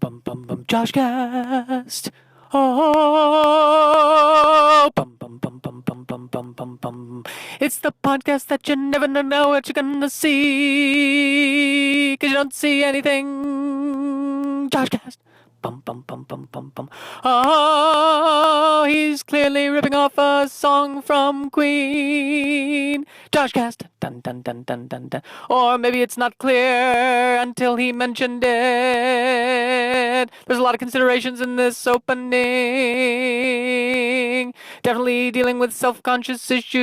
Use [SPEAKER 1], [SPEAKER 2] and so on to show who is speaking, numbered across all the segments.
[SPEAKER 1] JoshCast. Oh, it's the podcast that you never know what you're gonna see, 'cause you don't see anything. JoshCast. Oh, he's clearly ripping off a song from Queen. JoshCast. Dun dun dun dun dun dun. Or maybe it's not clear until he mentioned it. There's a lot of considerations in this opening. Definitely dealing with self-conscious issues.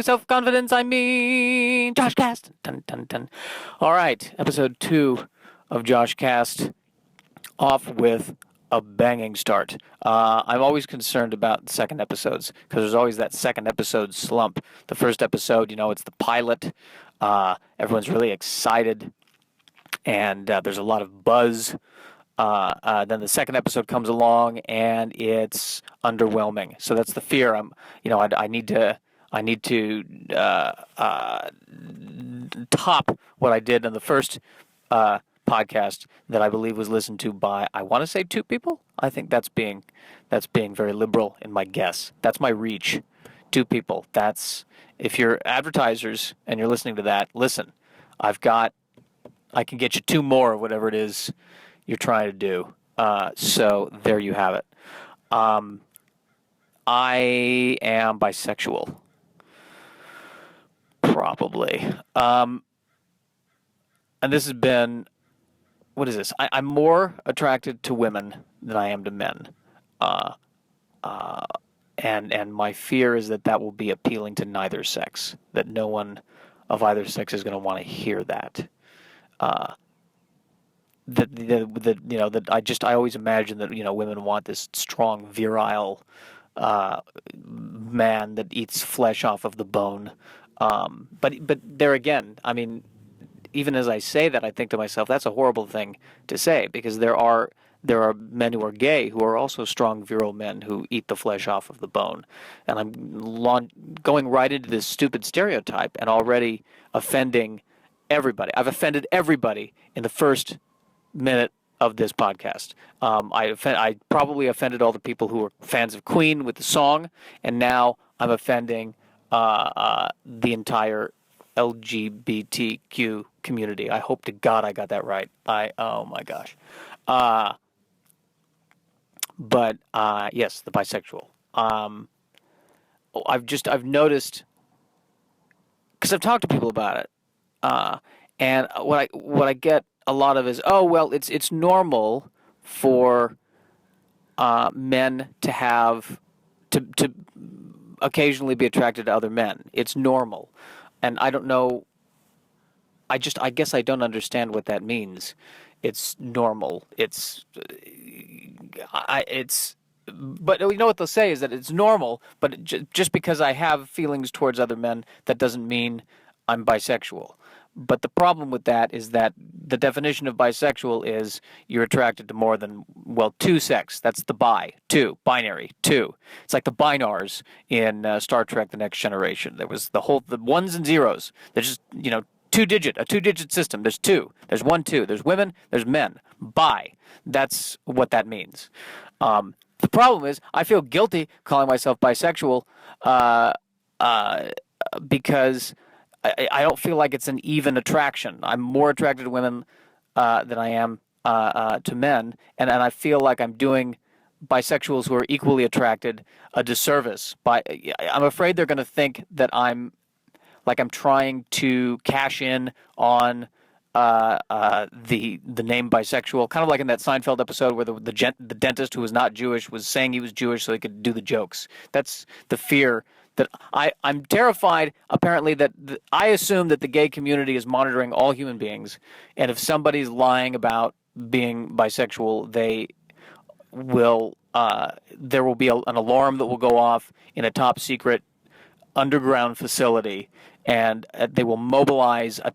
[SPEAKER 1] Self-confidence, I mean. JoshCast. Dun dun dun. All right, episode 2 of JoshCast, off with a banging start. I'm always concerned about second episodes because there's always that second episode slump. The first episode, it's the pilot. Everyone's really excited, and there's a lot of buzz. Then the second episode comes along, and it's underwhelming. So that's the fear. I need to top what I did in the first podcast that I believe was listened to by, I want to say 2 people. I think that's being very liberal in my guess. That's my reach. 2 people. That's, if you're advertisers and you're listening to that, listen, I can get you 2 more of whatever it is you're trying to do. So there you have it. I am bisexual. Probably. And this has been, what is this? I'm more attracted to women than I am to men. And my fear is that will be appealing to neither sex, that no one of either sex is going to want to hear that. I always imagine that, women want this strong, virile man that eats flesh off of the bone. But there again, I mean, even as I say that, I think to myself, that's a horrible thing to say, because there are men who are gay who are also strong, virile men who eat the flesh off of the bone. And I'm going right into this stupid stereotype and already offending everybody. I've offended everybody in the first minute of this podcast. I probably offended all the people who were fans of Queen with the song, and now I'm offending the entire LGBTQ community. I hope to God I got that right. Oh my gosh. But yes, the bisexual. I've noticed, because I've talked to people about it, and what I get a lot of is, oh well, it's normal for men to have to occasionally be attracted to other men. It's normal. And I don't know, I guess I don't understand what that means. It's normal. But you know what they'll say is that it's normal, but just because I have feelings towards other men, that doesn't mean I'm bisexual. But the problem with that is that the definition of bisexual is you're attracted to more than, 2 sex. That's the binary, 2. It's like the binars in Star Trek: The Next Generation. There was the ones and zeros. There's just, a 2-digit system. There's 2. There's 1, 2. There's women. There's men. Bi. That's what that means. The problem is I feel guilty calling myself bisexual because I don't feel like it's an even attraction. I'm more attracted to women than I am to men, and I feel like I'm doing bisexuals who are equally attracted a disservice. I'm afraid they're going to think that I'm trying to cash in on the name bisexual, kind of like in that Seinfeld episode where the dentist who was not Jewish was saying he was Jewish so he could do the jokes. That's the fear. That I'm terrified, apparently, that I assume that the gay community is monitoring all human beings, and if somebody's lying about being bisexual, there will be an alarm that will go off in a top secret underground facility, and they will mobilize a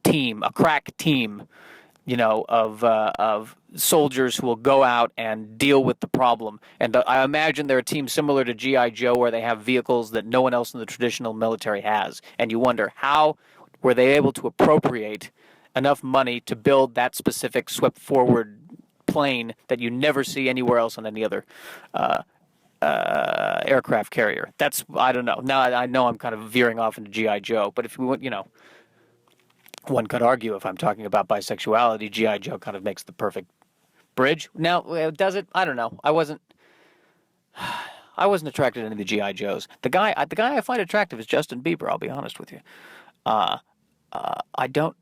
[SPEAKER 1] crack team, of soldiers who will go out and deal with the problem. And I imagine they're a team similar to G.I. Joe, where they have vehicles that no one else in the traditional military has. And you wonder, how were they able to appropriate enough money to build that specific swept forward plane that you never see anywhere else on any other aircraft carrier. That's, I don't know. Now I know I'm kind of veering off into G.I. Joe, but if we want, one could argue if I'm talking about bisexuality, G.I. Joe kind of makes the perfect bridge. Now, does it? I don't know. I wasn't attracted to any of the G.I. Joes. The guy I find attractive is Justin Bieber. I'll be honest with you. I don't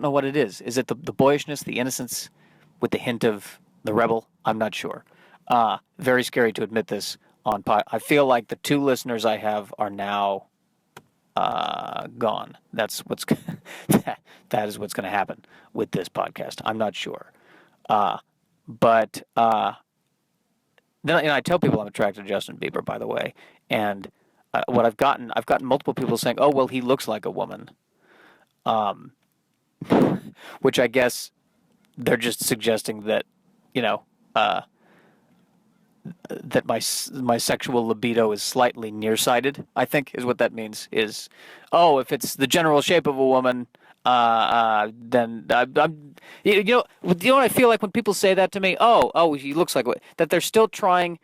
[SPEAKER 1] know what it is. Is it the boyishness, the innocence, with the hint of the rebel? I'm not sure. Very scary to admit this on pod. I feel like the 2 listeners I have are now gone. That's what's that is what's going to happen with this podcast. I'm not sure. But then I tell people I'm attracted to Justin Bieber, by the way, and what I've gotten multiple people saying, "Oh, well, he looks like a woman," which I guess they're just suggesting that that my sexual libido is slightly nearsighted. I think is what that means. Is if it's the general shape of a woman. Then I'm, what I feel like when people say that to me, he looks like that they're still trying,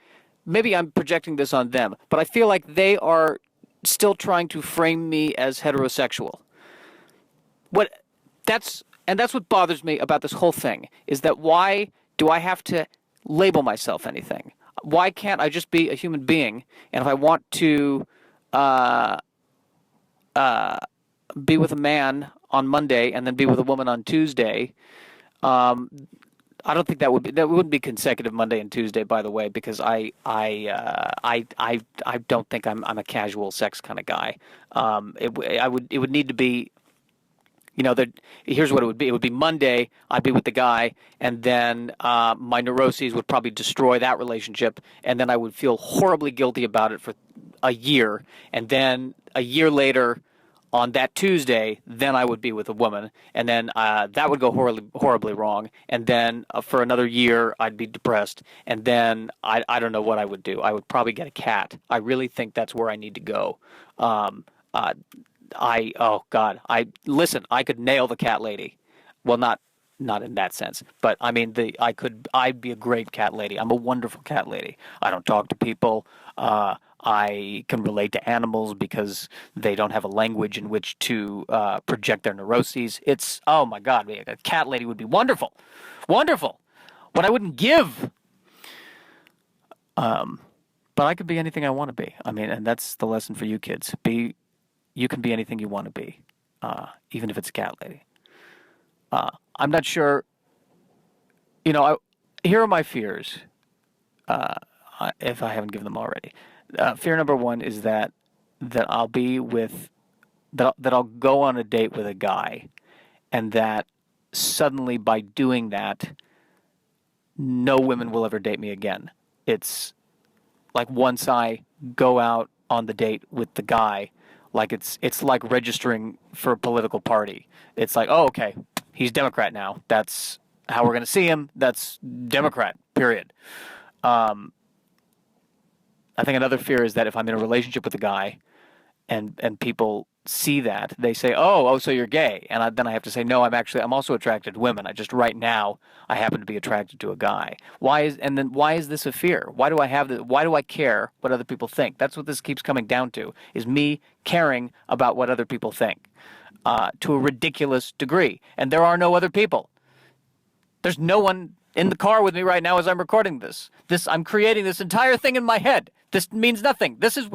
[SPEAKER 1] maybe I'm projecting this on them, but I feel like they are still trying to frame me as heterosexual. That's what bothers me about this whole thing, is that why do I have to label myself anything? Why can't I just be a human being? And if I want to, be with a man on Monday and then be with a woman on Tuesday. I don't think that wouldn't be consecutive Monday and Tuesday, by the way, because I don't think I'm a casual sex kind of guy. It would need to be, here's what it would be. It would be Monday, I'd be with the guy, and then my neuroses would probably destroy that relationship, and then I would feel horribly guilty about it for a year, and then a year later, on that Tuesday, then I would be with a woman, and then that would go horribly wrong, and then for another year, I'd be depressed, and then I don't know what I would do. I would probably get a cat. I really think that's where I need to go. I could nail the cat lady. Well, not in that sense, but I mean, I'd be a great cat lady. I'm a wonderful cat lady. I don't talk to people. I can relate to animals because they don't have a language in which to project their neuroses. It's, oh my God, a cat lady would be wonderful. Wonderful. What I wouldn't give. But I could be anything I want to be. I mean, and that's the lesson for you kids. You can be anything you want to be, even if it's a cat lady. I'm not sure, here are my fears, if I haven't given them already. Fear number 1 is that I'll be with, that I'll go on a date with a guy, and that suddenly by doing that, no women will ever date me again. It's like once I go out on the date with the guy, like it's like registering for a political party. It's like, oh, okay, he's Democrat now. That's how we're going to see him. That's Democrat, period. I think another fear is that if I'm in a relationship with a guy and people see that, they say, oh, so you're gay. And then I have to say, no, I'm also attracted to women. Right now, I happen to be attracted to a guy. Why is this a fear? Why do I have this? Why do I care what other people think? That's what this keeps coming down to, is me caring about what other people think to a ridiculous degree. And there are no other people. There's no one in the car with me right now as I'm recording this. I'm creating this entire thing in my head. This means nothing. This is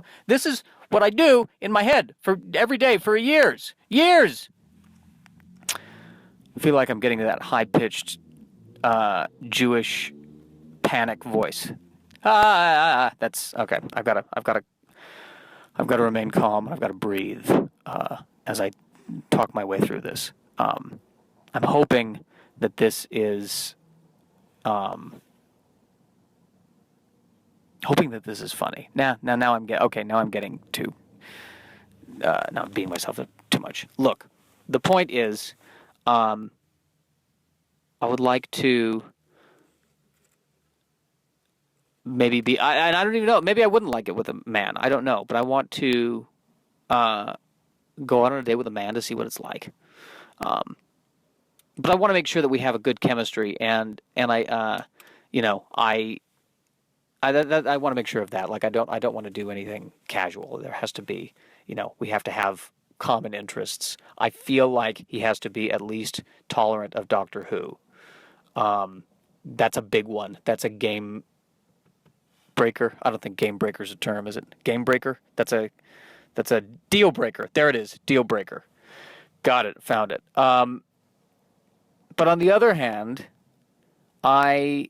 [SPEAKER 1] what I do in my head for every day for years. Years. I feel like I'm getting to that high-pitched Jewish panic voice. That's okay. I've got to remain calm. I've got to breathe as I talk my way through this. I'm hoping that this is funny. Now I'm getting to now I'm beating myself up too much. Look, the point is, I would like to maybe be. I don't even know. Maybe I wouldn't like it with a man. I don't know, but I want to go out on a date with a man to see what it's like. but I want to make sure that we have a good chemistry, and I, you know, I want to make sure of that. Like I don't want to do anything casual. There has to be, you know, we have to have common interests. I feel like he has to be at least tolerant of Doctor Who. That's a big one. That's a game breaker. I don't think game breaker is a term, is it? Game breaker? That's a deal breaker. There it is, deal breaker. Got it. Found it. But on the other hand, I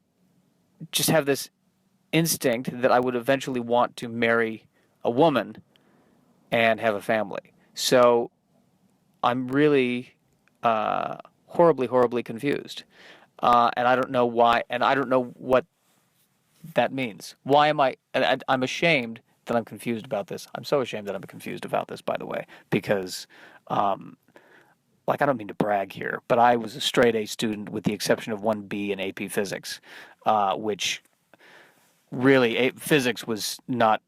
[SPEAKER 1] just have this instinct that I would eventually want to marry a woman and have a family. So I'm really horribly, horribly confused. And I don't know why, and I don't know what that means. Why am I, and I'm ashamed that I'm confused about this. I'm so ashamed that I'm confused about this, by the way, because, like, I don't mean to brag here, but I was a straight A student with the exception of one B in AP Physics, which really, physics was not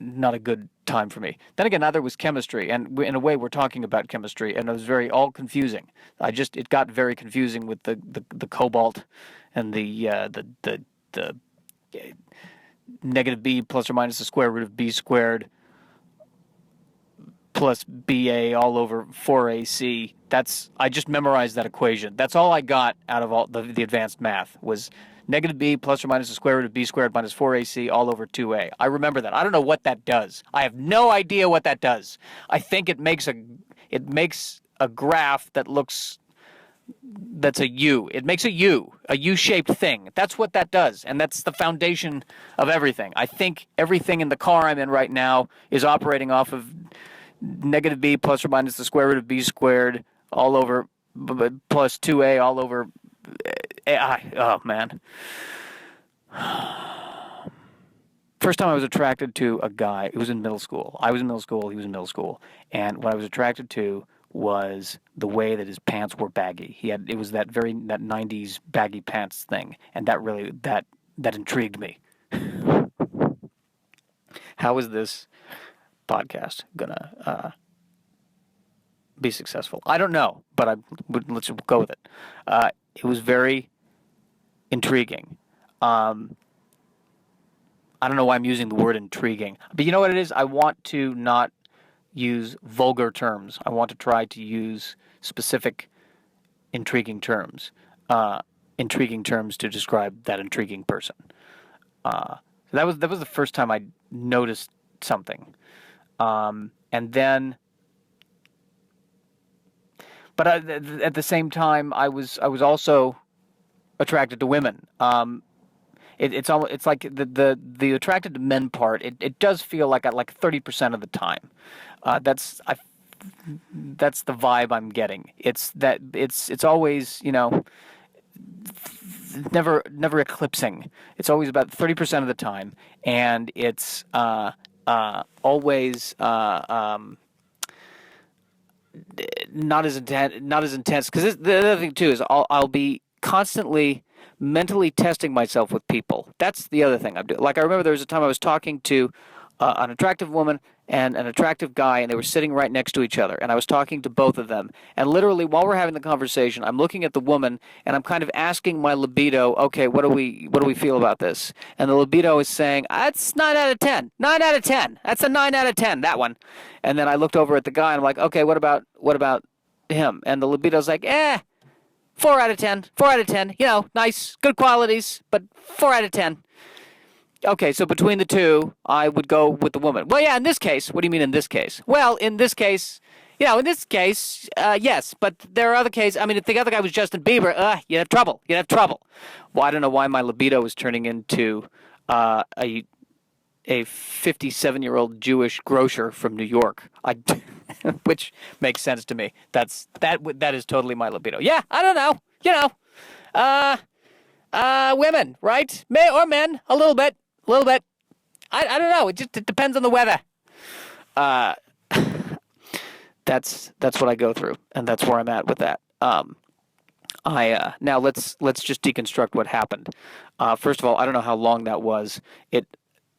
[SPEAKER 1] a good time for me. Then again, neither was chemistry, and in a way, we're talking about chemistry, and it was all confusing. It got very confusing with the cobalt and the negative b plus or minus the square root of b squared plus ba all over 4ac. I just memorized that equation. That's all I got out of all the advanced math was negative b plus or minus the square root of b squared minus 4ac all over 2a. I remember that. I don't know what that does. I have no idea what that does. I think it makes a graph that's a U. It makes a U-shaped thing. That's what that does, and that's the foundation of everything. I think everything in the car I'm in right now is operating off of negative b plus or minus the square root of b squared all over plus 2a all over oh man. First time I was attracted to a guy, it was in middle school. I was in middle school, he was in middle school, and what I was attracted to was the way that his pants were baggy. It was that 90s baggy pants thing, and that intrigued me. How is this podcast gonna be successful? I don't know, but let's go with it. It was very intriguing. I don't know why I'm using the word intriguing, but you know what it is? I want to not use vulgar terms. I want to try to use specific intriguing terms to describe that intriguing person. So that was the first time I noticed something. And then, but at the same time, I was also attracted to women. It's like the attracted to men part. It does feel like 30% of the time. That's the vibe I'm getting. It's always, you know, never eclipsing. It's always about 30% of the time, and it's always not as intense. Because the other thing too is I'll be constantly mentally testing myself with people. That's the other thing I'm doing. Like I remember there was a time I was talking to an attractive woman and an attractive guy, and they were sitting right next to each other, and I was talking to both of them, and literally while we're having the conversation, I'm looking at the woman, and I'm kind of asking my libido, okay, what do we feel about this? And the libido is saying, that's 9 out of 10, 9 out of 10, that's a 9 out of 10, that one. And then I looked over at the guy, and I'm like, okay, what about him? And the libido's like, 4 out of 10, 4 out of 10, you know, nice, good qualities, but 4 out of 10. Okay, so between the two, I would go with the woman. Well, yeah, in this case. What do you mean in this case? Well, in this case, yes, but there are other cases. I mean, if the other guy was Justin Bieber, you'd have trouble. Well, I don't know why my libido is turning into a 57-year-old Jewish grocer from New York, which makes sense to me. That is totally my libido. Yeah, I don't know. You know, women, right? Or men, a little bit. I don't know. It depends on the weather. That's what I go through, and that's where I'm at with that. Now let's just deconstruct what happened. First of all, I don't know how long that was.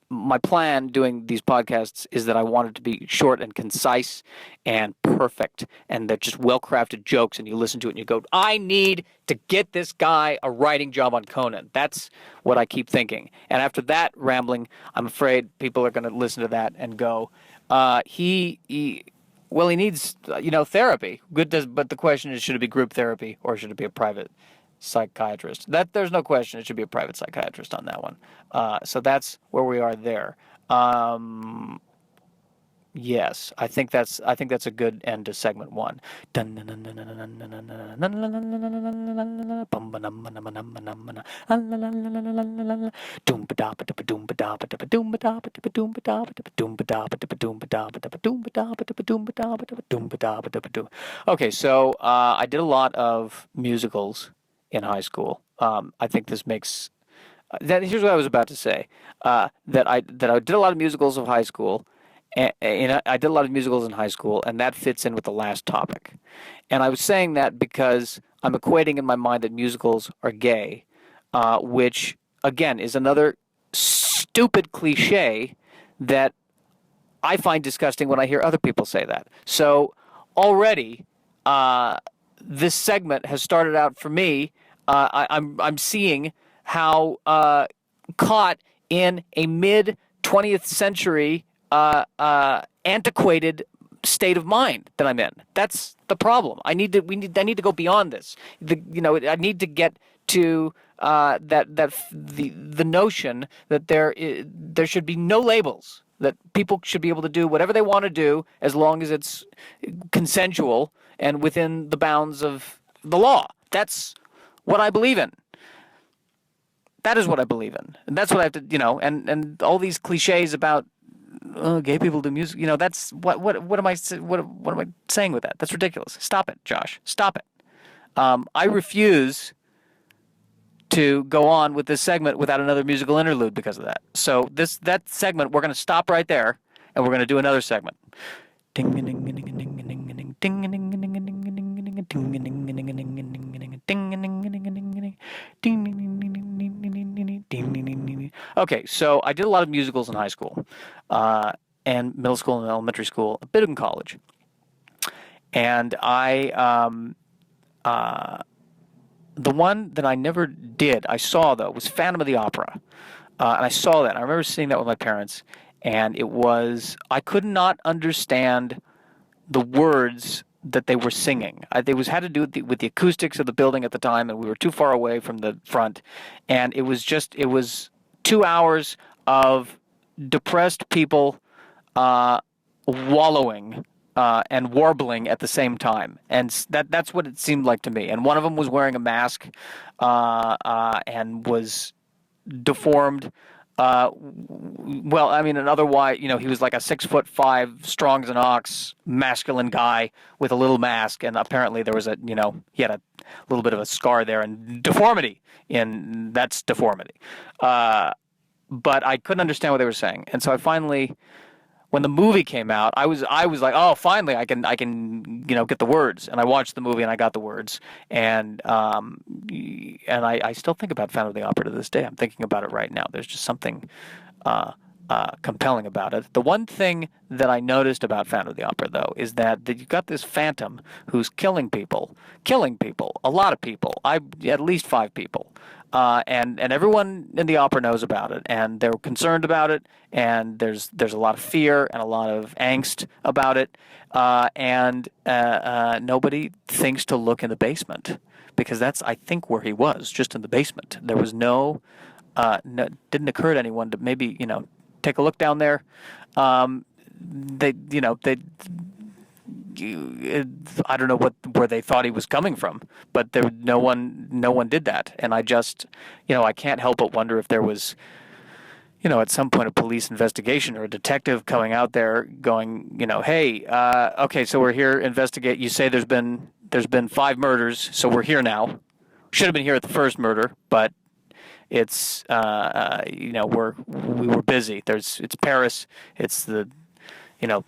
[SPEAKER 1] my plan doing these podcasts is that I want it to be short and concise and perfect, and they're just well-crafted jokes, and you listen to it and you go, I need to get this guy a writing job on Conan. That's what I keep thinking. And after that rambling, I'm afraid people are going to listen to that and go, he needs, therapy. But the question is, should it be group therapy or should it be a private psychiatrist? That there's no question it should be a private psychiatrist on that one. So that's where we are there. Yes, I think that's a good end to segment one. Okay, so I did a lot of musicals in high school. I think this makes here's what I was about to say. That I did a lot of musicals of high school. And I did a lot of musicals in high school, and that fits in with the last topic. And I was saying that because I'm equating in my mind that musicals are gay, which, again, is another stupid cliche that I find disgusting when I hear other people say that. So already, this segment has started out for me. I'm seeing how caught in a mid-20th century antiquated state of mind that I'm in. That's the problem. I need to go beyond this. I need to get to the notion that there should be no labels. That people should be able to do whatever they want to do as long as it's consensual and within the bounds of the law. That's what I believe in. That is what I believe in. And that's what I have to, and all these cliches about gay people do music. That's what am I saying with that? That's ridiculous. Stop it, Josh. Stop it. I refuse to go on with this segment without another musical interlude because of that. So that segment, we're going to stop right there, and we're going to do another segment. Okay, so I did a lot of musicals in high school, and middle school and elementary school, a bit in college. And the one that I never did, I saw though, was Phantom of the Opera. And I saw that. I remember seeing that with my parents, and I could not understand the words that they were singing. It had to do with the acoustics of the building at the time, and we were too far away from the front. And it was 2 hours of depressed people wallowing and warbling at the same time, and that's what it seemed like to me. And one of them was wearing a mask and was deformed. And otherwise, he was like a 6'5", strong as an ox, masculine guy with a little mask, and apparently there was he had a little bit of a scar there and deformity. That's deformity. But I couldn't understand what they were saying, and so I finally, when the movie came out, I was like, oh, finally I can get the words. And I watched the movie and I got the words. And I still think about Phantom of the Opera to this day. I'm thinking about it right now. There's just something compelling about it. The one thing that I noticed about Phantom of the Opera, though, is that you've got this phantom who's killing people, a lot of people, at least 5 people. And everyone in the opera knows about it, and they're concerned about it, and there's a lot of fear and a lot of angst about it, and nobody thinks to look in the basement, because that's, I think, where he was, just in the basement. There was didn't occur to anyone to maybe, take a look down there. I don't know where they thought he was coming from, but no one did that. And I just, I can't help but wonder if there was, at some point a police investigation or a detective coming out there going, hey, okay, so we're here investigate. You say there's been 5 murders, so we're here now. Should have been here at the first murder, but it's we were busy. It's Paris. It's the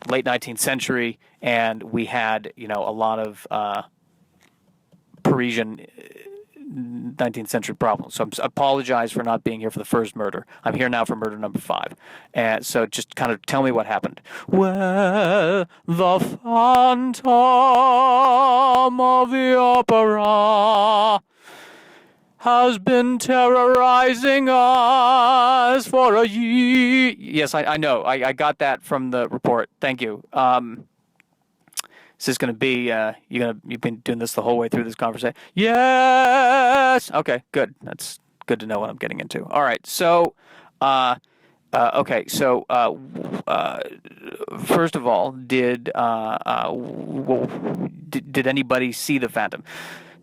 [SPEAKER 1] late 19th century, and we had a lot of Parisian 19th century problem. So I apologize for not being here for the first murder. I'm here now for murder number 5. And so just kind of tell me what happened. Well, the phantom of the opera has been terrorizing us for a year. Yes, I know. I got that from the report. Thank you. Is this going to be, you've been doing this the whole way through this conversation? Yes! Okay, good. That's good to know what I'm getting into. All right, so, okay, so, first of all, did anybody see the Phantom?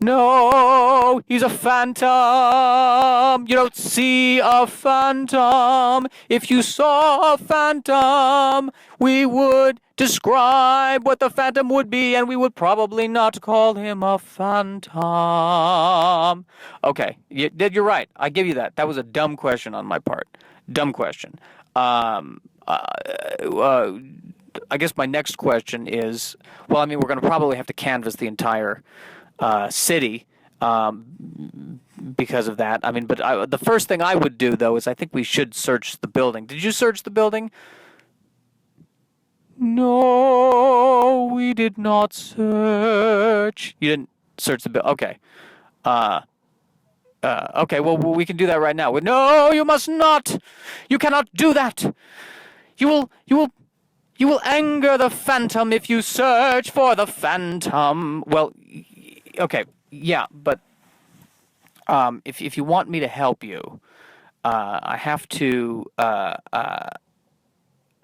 [SPEAKER 1] No, he's a phantom. You don't see a phantom. If you saw a phantom, we would describe what the phantom would be, and we would probably not call him a phantom. Okay, you're right. I give you that. That was a dumb question on my part. Dumb question. I guess my next question is, well, I mean, we're going to probably have to canvass the entire city because of that. I mean, but the first thing I would do, though, is I think we should search the building. Did you search the building? No, we did not search. You didn't search the building. Okay. Okay, well, we can do that right now. No, you must not. You cannot do that. You will anger the phantom if you search for the phantom. Well, okay, yeah, but if you want me to help you, I have to.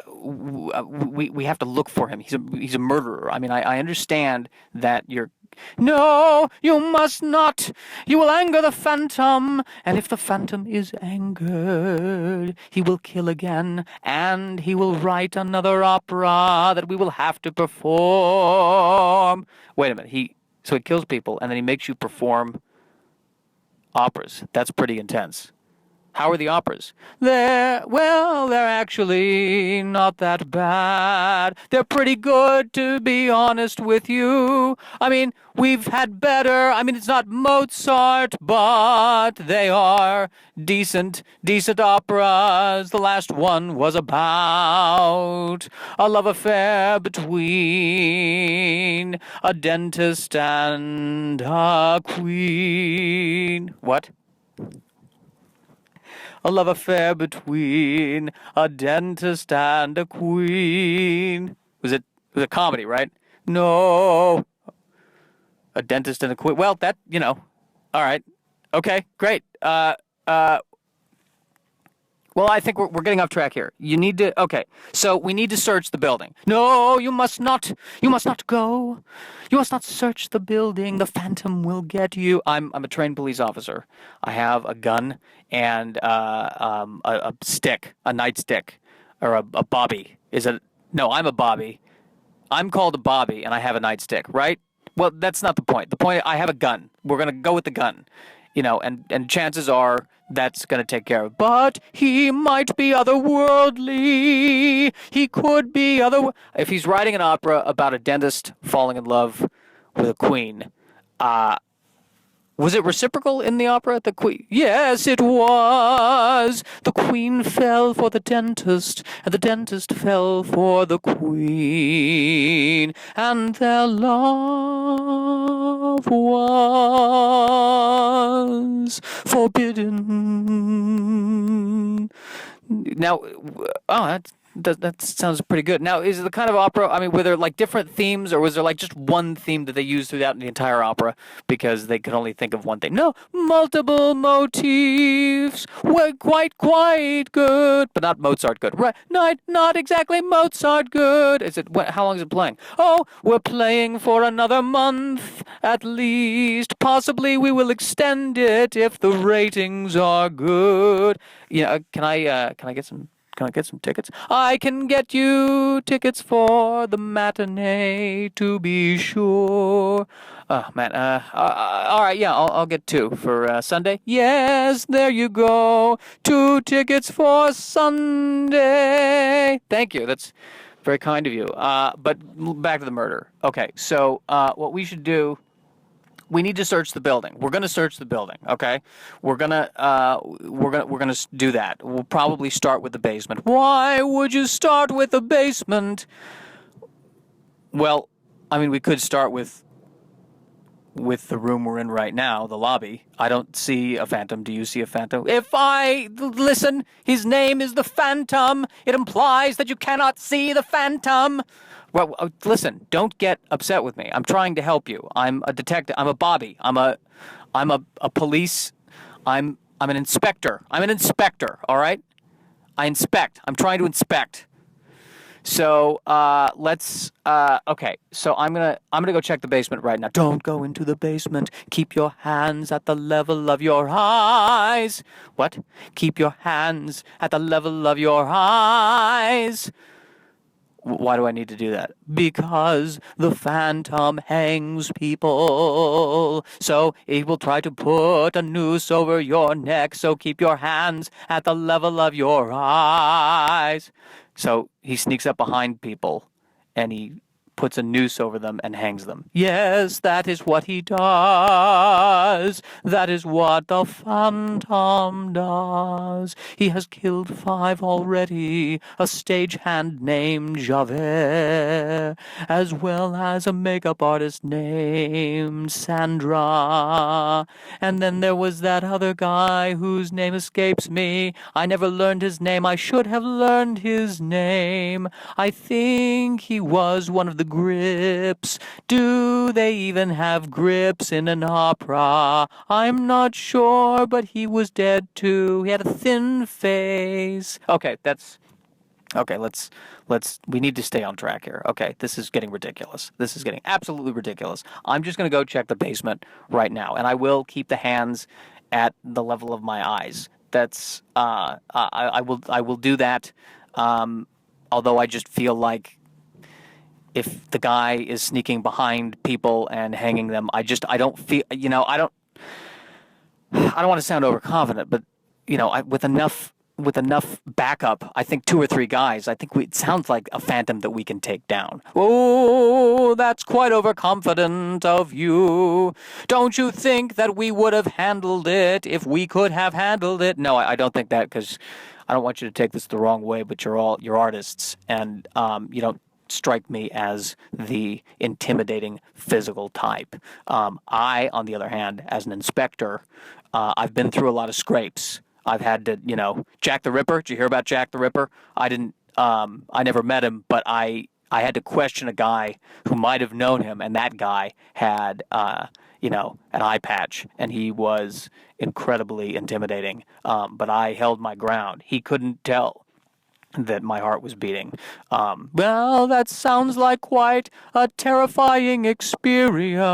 [SPEAKER 1] We have to look for him. He's a murderer. I mean, I understand that you're. No, you must not. You will anger the phantom, and if the phantom is angered, he will kill again, and he will write another opera that we will have to perform. Wait a minute. So he kills people, and then he makes you perform operas. That's pretty intense. How are the operas? They're actually not that bad. They're pretty good, to be honest with you. I mean, we've had better. I mean, it's not Mozart, but they are decent operas. The last one was about a love affair between a dentist and a queen. What? A love affair between a dentist and a queen. It was a comedy, right? No. A dentist and a queen. Well, that, all right. Okay, great. Well, I think we're getting off track here. You need to, okay, so we need to search the building. No, you must not go. You must not search the building. The phantom will get you. I'm a trained police officer. I have a gun and a stick, a nightstick, or a bobby. No, I'm a bobby. I'm called a bobby, and I have a nightstick, right? Well, that's not the point. The point, I have a gun. We're going to go with the gun. And chances are that's going to take care of it. But he might be otherworldly. He could be if he's writing an opera about a dentist falling in love with a queen, was it reciprocal in the opera? The queen? Yes, it was. The queen fell for the dentist, and the dentist fell for the queen, and their love was forbidden. Now, that sounds pretty good. Now, is it the kind of opera, I mean, were there like different themes, or was there like just one theme that they used throughout the entire opera because they could only think of one thing? No, multiple motifs. Well, quite good, but not Mozart good. Right? Not exactly Mozart good. How long is it playing? Oh, we're playing for another month at least. Possibly we will extend it if the ratings are good. Yeah, can I get some? Can I get some tickets? I can get you tickets for the matinee, to be sure. Oh, man. All right, yeah, I'll get 2 for Sunday. Yes, there you go. 2 tickets for Sunday. Thank you. That's very kind of you. But back to the murder. Okay, so what we should do we need to search the building. We're going to search the building, okay? We're going to do that. We'll probably start with the basement. Why would you start with the basement? Well, I mean, we could start with the room we're in right now, the lobby. I don't see a phantom. Do you see a phantom? Listen, his name is the Phantom. It implies that you cannot see the Phantom. Well, listen, don't get upset with me. I'm trying to help you. I'm a detective. I'm a Bobby. I'm a police. I'm an inspector. I'm an inspector, all right? I inspect. I'm trying to inspect. So okay. So I'm gonna go check the basement right now. Don't go into the basement. Keep your hands at the level of your eyes. What? Keep your hands at the level of your eyes. Why do I need to do that? Because the Phantom hangs people. So he will try to put a noose over your neck. So keep your hands at the level of your eyes. So he sneaks up behind people and he puts a noose over them and hangs them. Yes, that is what he does. That is what the Phantom does. He has killed 5 already. A stagehand named Javert, as well as a makeup artist named Sandra. And then there was that other guy whose name escapes me. I never learned his name. I should have learned his name. I think he was one of the grips. Do they even have grips in an opera? I'm not sure, but he was dead too. He had a thin face. Okay, we need to stay on track here. Okay, this is getting ridiculous. This is getting absolutely ridiculous. I'm just going to go check the basement right now, and I will keep the hands at the level of my eyes. That's I will do that. Although I just feel like if the guy is sneaking behind people and hanging them, I don't feel, I don't want to sound overconfident, but with enough backup, I think 2 or 3 guys, it sounds like a Phantom that we can take down. Oh, that's quite overconfident of you. Don't you think that we would have handled it if we could have handled it? No, I don't think that, because I don't want you to take this the wrong way, but you're artists, and you don't strike me as the intimidating physical type. I, on the other hand, as an inspector, I've been through a lot of scrapes. I've had to, Jack the Ripper. Did you hear about Jack the Ripper? I never met him, but I had to question a guy who might have known him, and that guy had, an eye patch, and he was incredibly intimidating. But I held my ground. He couldn't tell that my heart was beating. Well, that sounds like quite a terrifying experience.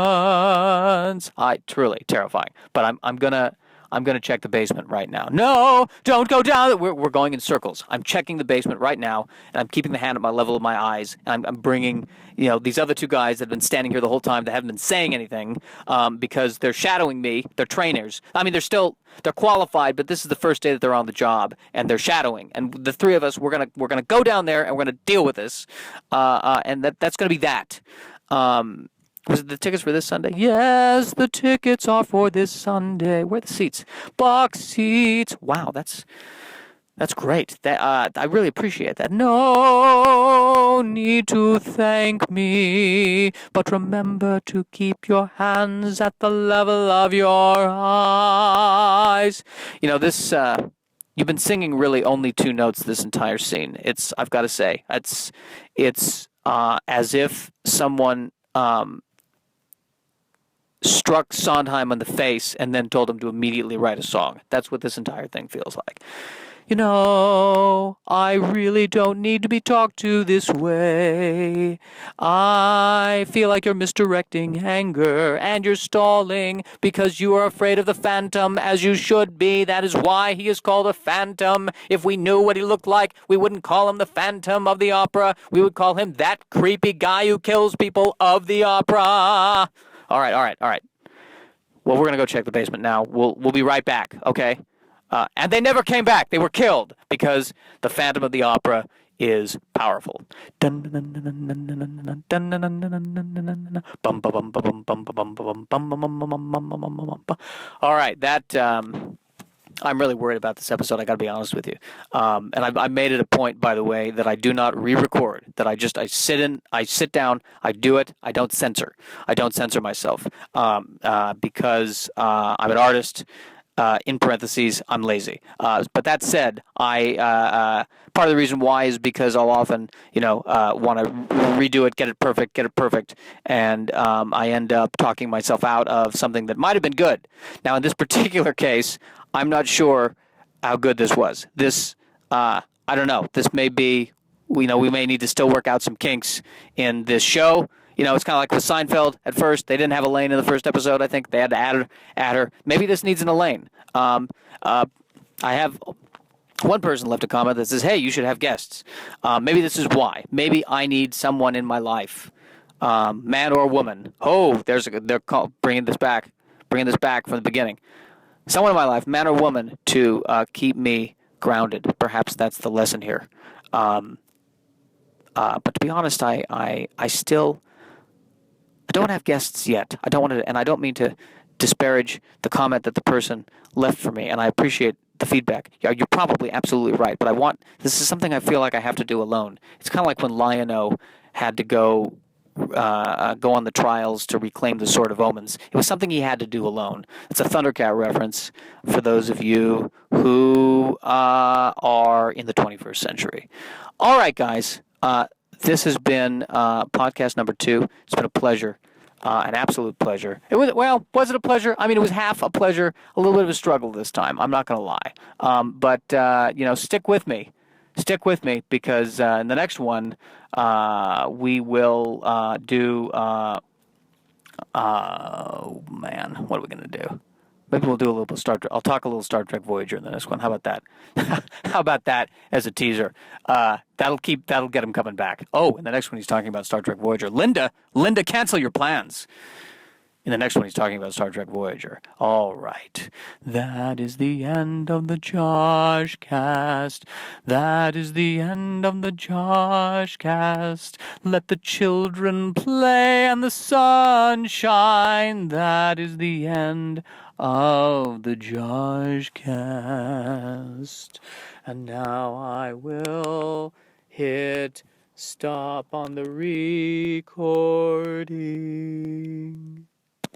[SPEAKER 1] Truly terrifying. But I'm gonna check the basement right now. No, don't go down. We're going in circles. I'm checking the basement right now, and I'm keeping the hand at my level of my eyes. And I'm bringing, these other 2 guys that have been standing here the whole time that haven't been saying anything, because they're shadowing me. They're trainers. I mean, they're qualified, but this is the first day that they're on the job, and they're shadowing. And the 3 of us, we're gonna go down there and we're gonna deal with this. And that's gonna be that. Was it the tickets for this Sunday? Yes, the tickets are for this Sunday. Where are the seats? Box seats. Wow, that's great. I really appreciate that. No need to thank me, but remember to keep your hands at the level of your eyes. This. You've been singing really only 2 notes this entire scene. I've got to say, it's as if someone struck Sondheim on the face and then told him to immediately write a song. That's what this entire thing feels like. I really don't need to be talked to this way. I feel like you're misdirecting anger, and you're stalling because you are afraid of the Phantom, as you should be. That is why he is called a Phantom. If we knew what he looked like, we wouldn't call him the Phantom of the Opera. We would call him that creepy guy who kills people of the opera. All right. Well, we're going to go check the basement now. We'll be right back, okay? And they never came back. They were killed because the Phantom of the Opera is powerful. All right, I'm really worried about this episode. I got to be honest with you, and I made it a point, by the way, that I do not re-record. That I sit down, I do it. I don't censor myself because I'm an artist. In parentheses, I'm lazy. But that said, part of the reason why is because I'll often, want to redo it, get it perfect, and I end up talking myself out of something that might have been good. Now, in this particular case, I'm not sure how good this was. I don't know. This may be, we may need to still work out some kinks in this show. It's kind of like with Seinfeld. At first, they didn't have Elaine in the first episode. I think they had to add her. Maybe this needs an Elaine. I have one person left a comment that says, "Hey, you should have guests." Maybe this is why. Maybe I need someone in my life, man or woman. Oh, they're bringing this back from the beginning. Someone in my life, man or woman, to keep me grounded. Perhaps that's the lesson here. But to be honest, I still. I don't have guests yet. I don't want to, and I don't mean to disparage the comment that the person left for me, and I appreciate the feedback. Yeah, you're probably absolutely right, but this is something I feel like I have to do alone. It's kind of like when Lion-O had to go on the trials to reclaim the Sword of Omens. It was something he had to do alone. It's a Thundercat reference for those of you who are in the 21st century. All right, guys. This has been podcast number 2. It's been a pleasure, an absolute pleasure. Was it a pleasure? I mean, it was half a pleasure, a little bit of a struggle this time. I'm not going to lie. But stick with me. Stick with me because in the next one, we will do, oh man, what are we going to do? Maybe we'll do a little Star Trek. I'll talk a little Star Trek Voyager in the next one. How about that? How about that as a teaser? That'll get him coming back. Oh, in the next one he's talking about Star Trek Voyager. Linda, cancel your plans. In the next one he's talking about Star Trek Voyager. All right. That is the end of the JoshCast. That is the end of the JoshCast. Let the children play and the sun shine. That is the end of the JoshCast. And now I will hit stop on the recording.